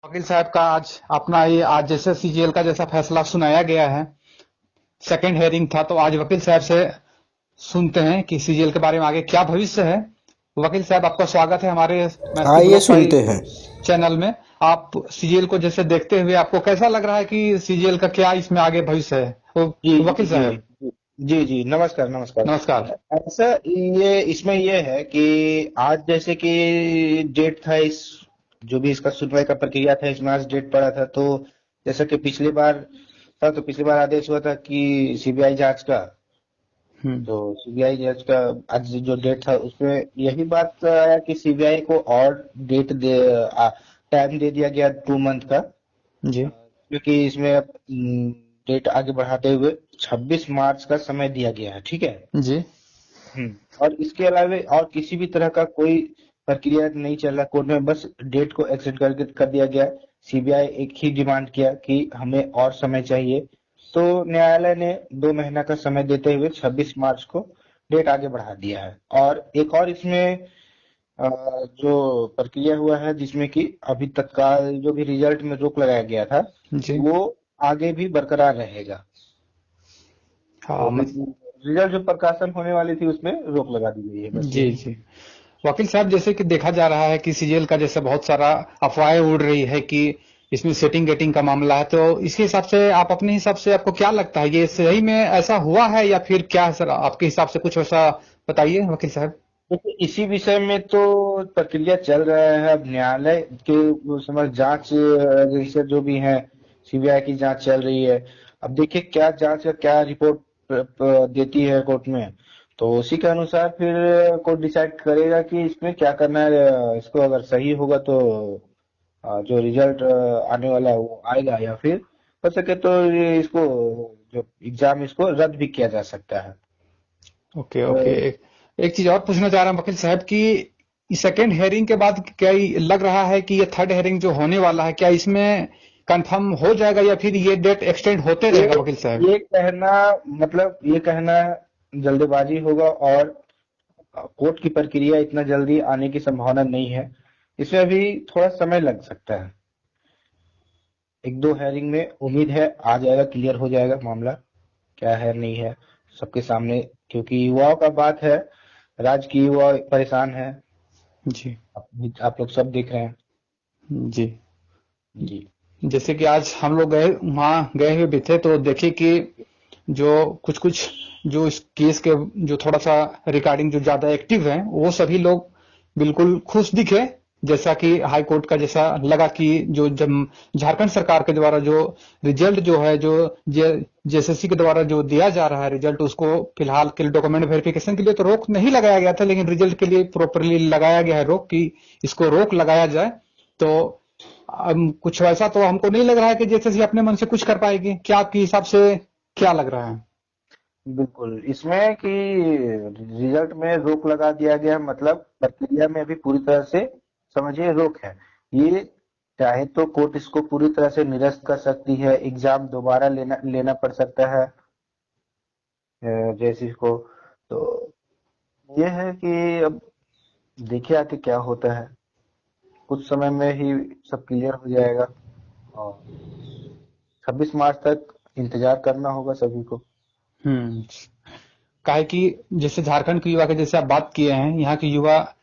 वकील साहब का आज जैसे सीजीएल का जैसा फैसला सुनाया गया है। सेकंड हेयरिंग था तो आज वकील साहब से सुनते हैं कि सीजीएल के बारे में आगे क्या भविष्य है। वकील साहब, आपका स्वागत है हमारे मैथिली आइए ब्लॉग पाई सुनते हैं। चैनल में। आप सीजीएल को जैसे देखते हुए आपको कैसा लग रहा है कि सीजीएल का क्या इसमें आगे भविष्य है? जी वकील जी जी साहब, जी जी जी, नमस्कार नमस्कार। नमस्कार। ऐसा ये इसमें ये है कि आज जैसे कि डेट था इस जो भी इसका सुनवाई का प्रक्रिया था, इसमें आज डेट पड़ा था। तो जैसा कि पिछली बार आदेश हुआ था कि सीबीआई जांच का, हम्म। तो सीबीआई जांच का आज जो डेट था उसमें यही बात आया कि सीबीआई को और डेट दे टाइम दे दिया गया 2 मंथ का। जी क्योंकि इसमें डेट आगे बढ़ाते हुए 26 मार्च का समय दिया गया है, ठीक है। जी। और इसके अलावा और किसी भी तरह का कोई प्रक्रिया नहीं चल रहा कोर्ट में, बस डेट को एक्सटेंड कर दिया गया। सीबीआई एक ही डिमांड किया कि हमें और समय चाहिए, तो न्यायालय ने 2 महीना का समय देते हुए 26 मार्च को डेट आगे बढ़ा दिया है। और एक और इसमें जो प्रक्रिया हुआ है जिसमें कि अभी तत्काल जो भी रिजल्ट में रोक लगाया गया था, जी। वो आगे भी बरकरार रहेगा। तो हाँ अभी रिजल्ट जो प्रकाशन होने वाली थी उसमें रोक लगा दी गई है, बस जी यही। जी। वकील साहब, जैसे कि देखा जा रहा है कि सीजीएल का जैसे बहुत सारा अफवाहें उड़ रही है कि इसमें सेटिंग गेटिंग का मामला है, तो इसके हिसाब से आप अपने हिसाब से आपको क्या लगता है, ये सही में ऐसा हुआ है या फिर क्या है? सर, आपके हिसाब से कुछ वैसा बताइए वकील साहब। देखिए, इसी विषय में तो प्रक्रिया चल रहा है। अब न्यायालय के उस समय जांच रजिस्टर जो भी है, सीबीआई की जांच चल रही है। अब देखिए क्या जांच का क्या रिपोर्ट देती है कोर्ट में, तो उसी के अनुसार फिर कोर्ट डिसाइड करेगा कि इसमें क्या करना है। इसको अगर सही होगा तो जो रिजल्ट आने वाला है वो आएगा, या फिर हो सके तो ये इसको जो एग्जाम इसको रद्द भी किया जा सकता है। Okay okay. तो एक चीज और पूछना चाह रहा हूं वकील साहब कि सेकेंड हेयरिंग के बाद क्या ये लग रहा है कि ये थर्ड हेयरिंग जो होने वाला है, क्या इसमें कंफर्म हो जाएगा या फिर ये डेट एक्सटेंड होते ये रहेगा वकील साहब? ये कहना ये कहना जल्दबाजी होगा, और कोर्ट की प्रक्रिया इतना जल्दी आने की संभावना नहीं है। इसमें अभी थोड़ा समय लग सकता है। 1-2 हेयरिंग में उम्मीद है आ जाएगा, क्लियर हो जाएगा मामला, क्या है नहीं है सबके सामने। क्योंकि युवाओं का बात है, राज्य की युवा परेशान है। जी आप लोग सब देख रहे हैं। जी। जी जैसे कि आज हम लोग वहां गए हुए भी थे तो देखे कि जो कुछ कुछ जो इस केस के जो थोड़ा सा रिगार्डिंग जो ज्यादा एक्टिव हैं वो सभी लोग बिल्कुल खुश दिखे। जैसा कि हाई कोर्ट का जैसा लगा कि जो जब झारखंड सरकार के द्वारा जो रिजल्ट जो है जो जेएसएससी के द्वारा जो दिया जा रहा है रिजल्ट, उसको फिलहाल के डॉक्यूमेंट वेरिफिकेशन के लिए तो रोक नहीं लगाया गया था, लेकिन रिजल्ट के लिए प्रॉपरली लगाया गया है रोक, कि इसको रोक लगाया जाए। तो कुछ वैसा तो हमको नहीं लग रहा है कि जेएसएससी अपने मन से कुछ कर पाएगी। क्या आपके हिसाब से क्या लग रहा है? बिल्कुल, इसमें कि रिजल्ट में रोक लगा दिया गया, मतलब प्रक्रिया में अभी पूरी तरह से समझिए रोक है। ये चाहे तो कोर्ट इसको पूरी तरह से निरस्त कर सकती है, एग्जाम दोबारा लेना लेना पड़ सकता है जैसे को। तो ये है कि अब देखिए आगे क्या होता है। कुछ समय में ही सब क्लियर हो जाएगा, और 26 मार्च तक इंतजार करना होगा सभी को। हम्म। काहे कि जैसे झारखंड के युवा के जैसे आप बात किए हैं, यहाँ के युवा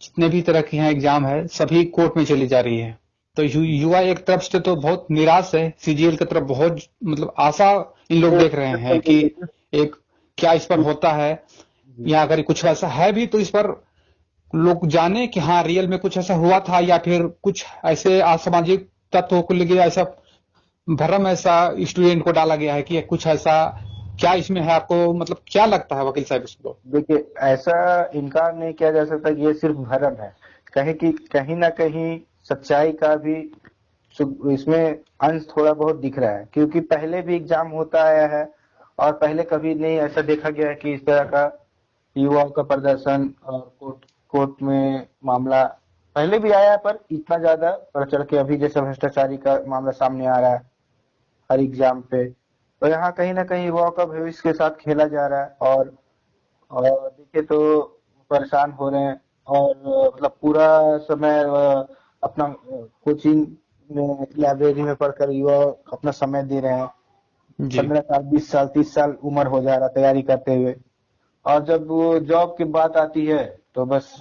जितने भी तरह के यहाँ एग्जाम है सभी कोर्ट में चली जा रही है। तो युवा एक तरफ से तो बहुत निराश है, सीजीएल की तरफ बहुत मतलब आशा इन लोग देख रहे हैं बिल्कुल कि बिल्कुल। एक क्या इस पर होता है, या अगर कुछ ऐसा है भी तो इस पर लोग जाने कि हाँ रियल में कुछ ऐसा हुआ था, या फिर कुछ ऐसे असामाजिक तत्वों को लेके ऐसा भरम ऐसा स्टूडेंट को डाला गया है कि कुछ ऐसा क्या इसमें है? आपको मतलब क्या लगता है वकील साहब इसको? देखिए, ऐसा इनकार नहीं किया जा सकता कि ये सिर्फ भ्रम है। कहीं ना कहीं सच्चाई का भी इसमें अंश थोड़ा बहुत दिख रहा है, क्योंकि पहले भी एग्जाम होता आया है, और पहले कभी नहीं ऐसा देखा गया है कि इस तरह का युवाओं का प्रदर्शन और कोर्ट में मामला पहले भी आया है, पर इतना ज्यादा बढ़ चढ़ के अभी जैसे भ्रष्टाचारी का मामला सामने आ रहा है हर एग्जाम पे। तो यहाँ कहीं ना कहीं युवाओं का भविष्य के साथ खेला जा रहा है, और देखिए तो परेशान हो रहे हैं। और मतलब पूरा समय अपना कोचिंग में लाइब्रेरी में पढ़कर युवा अपना समय दे रहे हैं। जी 15 साल 20 साल 30 साल उम्र हो जा रहा तैयारी करते हुए, और जब वो जॉब की बात आती है तो बस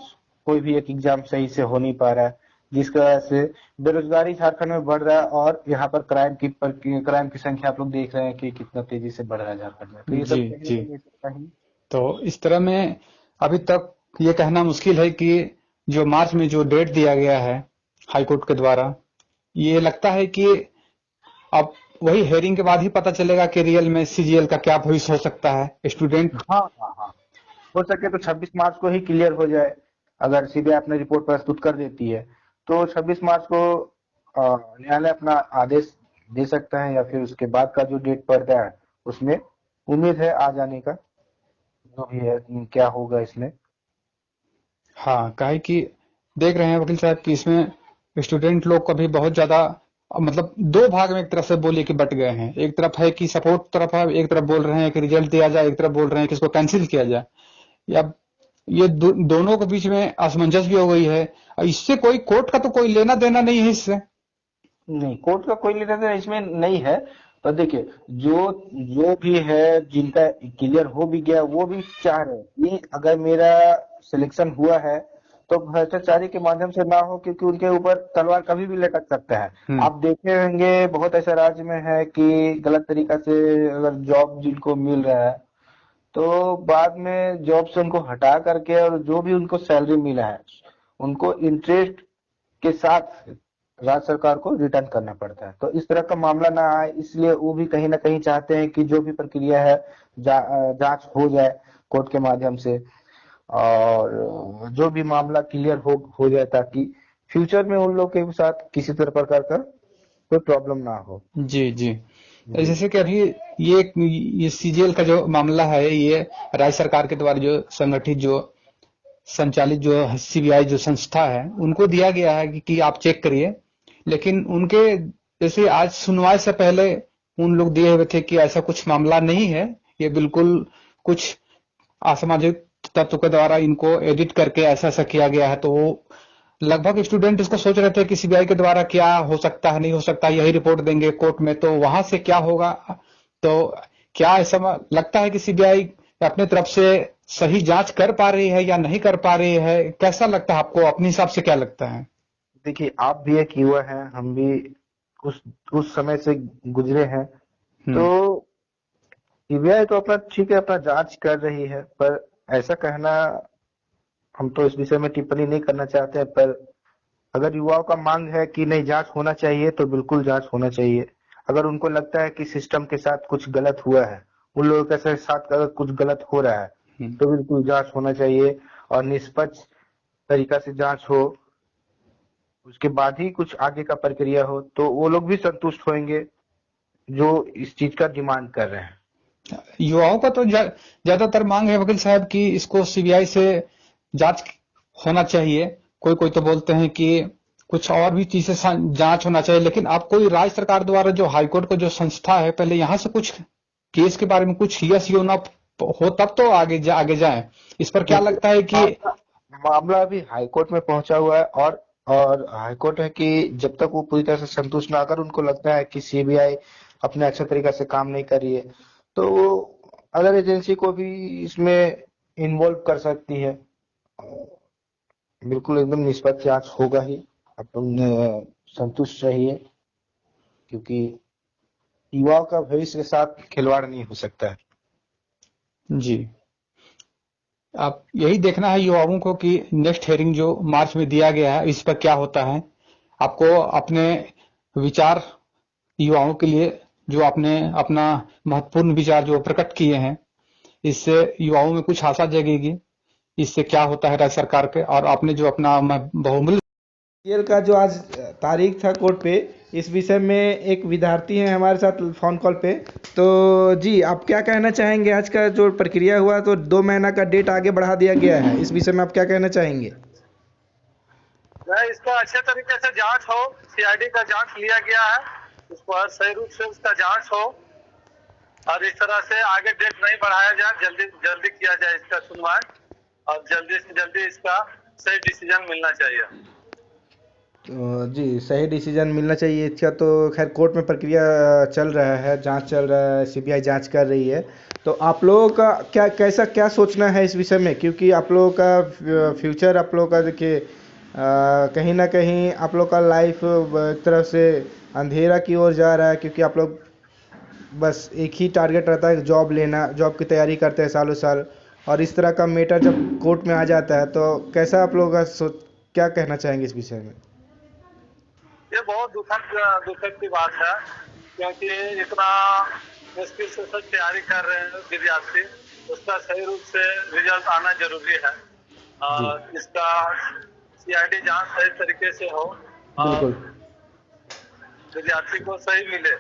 कोई भी एक एग्जाम सही से हो नहीं पा रहा है, जिसकी वजह से बेरोजगारी झारखंड में बढ़ रहा है। और यहाँ पर क्राइम की संख्या आप लोग देख रहे हैं कि कितना तेजी से बढ़ रहा है झारखंड में। तो ये जी सब कहीं ना जी। कहीं कहीं तो इस तरह में अभी तक ये कहना मुश्किल है कि जो मार्च में जो डेट दिया गया है हाई कोर्ट के द्वारा, ये लगता है कि अब वही हेयरिंग के बाद ही पता चलेगा कि रियल में सीजीएल का क्या भविष्य हो सकता है। स्टूडेंट हाँ हाँ हाँ, हो सके तो 26 मार्च को ही क्लियर हो जाए। अगर सीबीआई अपनी रिपोर्ट प्रस्तुत कर देती है तो 26 मार्च को न्यायालय अपना आदेश दे सकता है, या फिर उसके बाद का जो डेट पड़ता है उसमें उम्मीद है आ जाने का। जो भी है क्या होगा इसमें। हाँ, काहे कि देख रहे हैं वकील साहब कि इसमें स्टूडेंट लोग का भी बहुत ज्यादा मतलब दो भाग में एक तरफ से बोलिए कि बट गए हैं। एक तरफ है कि सपोर्ट तरफ है, एक तरफ बोल रहे हैं कि रिजल्ट दिया जाए, एक तरफ बोल रहे हैं कि इसको कैंसिल किया जाए। या ये दोनों के बीच में असमंजस भी हो गई है। और इससे कोई कोर्ट का तो कोई लेना देना नहीं है इससे। नहीं, कोर्ट का कोई लेना देना इसमें नहीं है। पर देखिए, जो जो भी है जिनका क्लियर हो भी गया वो भी चाह रहे हैं कि अगर मेरा सिलेक्शन हुआ है तो भ्रष्टाचारी के माध्यम से ना हो, क्योंकि उनके ऊपर तलवार कभी भी लटक सकता है। हम्म। आप देखे होंगे बहुत ऐसे राज्य में है कि गलत तरीका से अगर जॉब जिनको मिल रहा है तो बाद में जॉब से उनको हटा करके और जो भी उनको सैलरी मिला है उनको इंटरेस्ट के साथ राज्य सरकार को रिटर्न करना पड़ता है। तो इस तरह का मामला ना आए, इसलिए वो भी कहीं ना कहीं चाहते हैं कि जो भी प्रक्रिया है जांच हो जाए कोर्ट के माध्यम से, और जो भी मामला क्लियर हो जाए, ताकि फ्यूचर में उन लोग के साथ किसी तरह प्रकार का कोई प्रॉब्लम ना हो। जी जी। जी जैसे कि अभी ये सीजीएल का जो मामला है, ये राज्य सरकार के द्वारा जो संगठित जो संचालित जो सीबीआई जो संस्था है उनको दिया गया है कि आप चेक करिए। लेकिन उनके जैसे आज सुनवाई से पहले उन लोग दिए हुए थे कि ऐसा कुछ मामला नहीं है, ये बिल्कुल कुछ असामाजिक तत्व के द्वारा इनको एडिट करके ऐसा ऐसा किया गया है। तो वो लगभग स्टूडेंट इसको सोच रहे थे कि सीबीआई के द्वारा क्या हो सकता है, नहीं हो सकता, यही रिपोर्ट देंगे कोर्ट में तो वहां से क्या होगा। तो क्या ऐसा लगता है कि सीबीआई अपने तरफ से सही जांच कर पा रही है या नहीं कर पा रही है? कैसा लगता है आपको? अपने हिसाब से क्या लगता है? देखिए, आप भी एक युवा हैं, हम भी उस उस समय से गुजरे हैं। तो हम्म। सीबीआई तो अपना ठीक है, अपना जांच कर रही है, पर ऐसा कहना, हम तो इस विषय में टिप्पणी नहीं करना चाहते हैं, पर अगर युवाओं का मांग है कि नहीं जांच होना चाहिए तो बिल्कुल जांच होना चाहिए। अगर उनको लगता है कि सिस्टम के साथ कुछ गलत हुआ है, उन लोगों के साथ अगर कुछ गलत हो रहा है हम्म। तो बिल्कुल जांच होना चाहिए, और निष्पक्ष तरीका से जांच हो, उसके बाद ही कुछ आगे का प्रक्रिया हो, तो वो लोग भी संतुष्ट होंगे जो इस चीज का डिमांड कर रहे हैं। युवाओं का तो ज्यादातर मांग है वकील साहब कि इसको सीबीआई से जांच होना चाहिए। कोई कोई तो बोलते हैं कि कुछ और भी चीजें जांच होना चाहिए। लेकिन आप कोई राज्य सरकार द्वारा जो हाईकोर्ट को जो संस्था है, पहले यहाँ से कुछ केस के बारे में कुछ यस यो ना हो तब तो आगे जाए। इस पर क्या देखिए, लगता है कि मामला मामला अभी हाईकोर्ट में पहुंचा हुआ है, और हाईकोर्ट है कि जब तक वो पूरी तरह से संतुष्ट ना, अगर उनको लगता है कि सीबीआई अपने अच्छे तरीका से काम नहीं कर रही है तो वो अदर एजेंसी को भी इसमें इन्वॉल्व कर सकती है। बिल्कुल एकदम निष्पक्ष जांच होगा ही। अपन संतुष्ट रहिए, क्योंकि युवाओं का भविष्य के साथ खिलवाड़ नहीं हो सकता है। जी, आप यही देखना है युवाओं को कि नेक्स्ट हेयरिंग जो मार्च में दिया गया है इस पर क्या होता है। आपको अपने विचार युवाओं के लिए जो आपने अपना महत्वपूर्ण विचार जो प्रकट किए हैं, इससे युवाओं में कुछ आशा जगेगी। इससे क्या होता है राज्य सरकार के, और आपने जो अपना बहुमूल्य सीजीएल का जो आज तारीख था कोर्ट पे, इस विषय में एक विद्यार्थी हैं हमारे साथ फ़ोन कॉल पे। तो जी, आप क्या कहना चाहेंगे? आज का जो प्रक्रिया हुआ तो 2 महीना का डेट आगे बढ़ा दिया गया है, इस विषय में आप क्या कहना चाहेंगे? इसका अच्छे तरीके से जांच हो, सीआईडी का जांच लिया गया है, उस पर सही रूप से उसका जांच हो, और इस तरह से आगे डेट नहीं बढ़ाया जाए, जल्दी जल्दी किया जाए इसका सुनवाई, और जल्दी से जल्दी इसका सही डिसीजन मिलना चाहिए। जी सही डिसीजन मिलना चाहिए इसका। तो खैर कोर्ट में प्रक्रिया चल रहा है, जांच चल रहा है, सीबीआई जांच कर रही है। तो आप लोगों का क्या सोचना है इस विषय में, क्योंकि आप लोगों का फ्यूचर, आप लोगों का देखिए कहीं ना कहीं आप लोग का लाइफ एक तरफ से अंधेरा की ओर जा रहा है, क्योंकि आप लोग बस एक ही टारगेट रहता है जॉब लेना, जॉब की तैयारी करते हैं सालों साल, और इस तरह का मैटर जब कोर्ट में आ जाता है तो कैसा आप लोगों का क्या कहना चाहेंगे इस विषय में? ये बहुत दुखद की बात है, क्योंकि इतना मुश्किल से सब तैयारी कर रहे हैं विद्यार्थी, उसका सही रूप से रिजल्ट आना जरूरी है। और इसका सीआईडी जांच सही तरीके से हो और बिल्कुल। विद्यार्थी को सही मिले।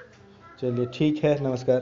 चलिए ठीक है, नमस्कार।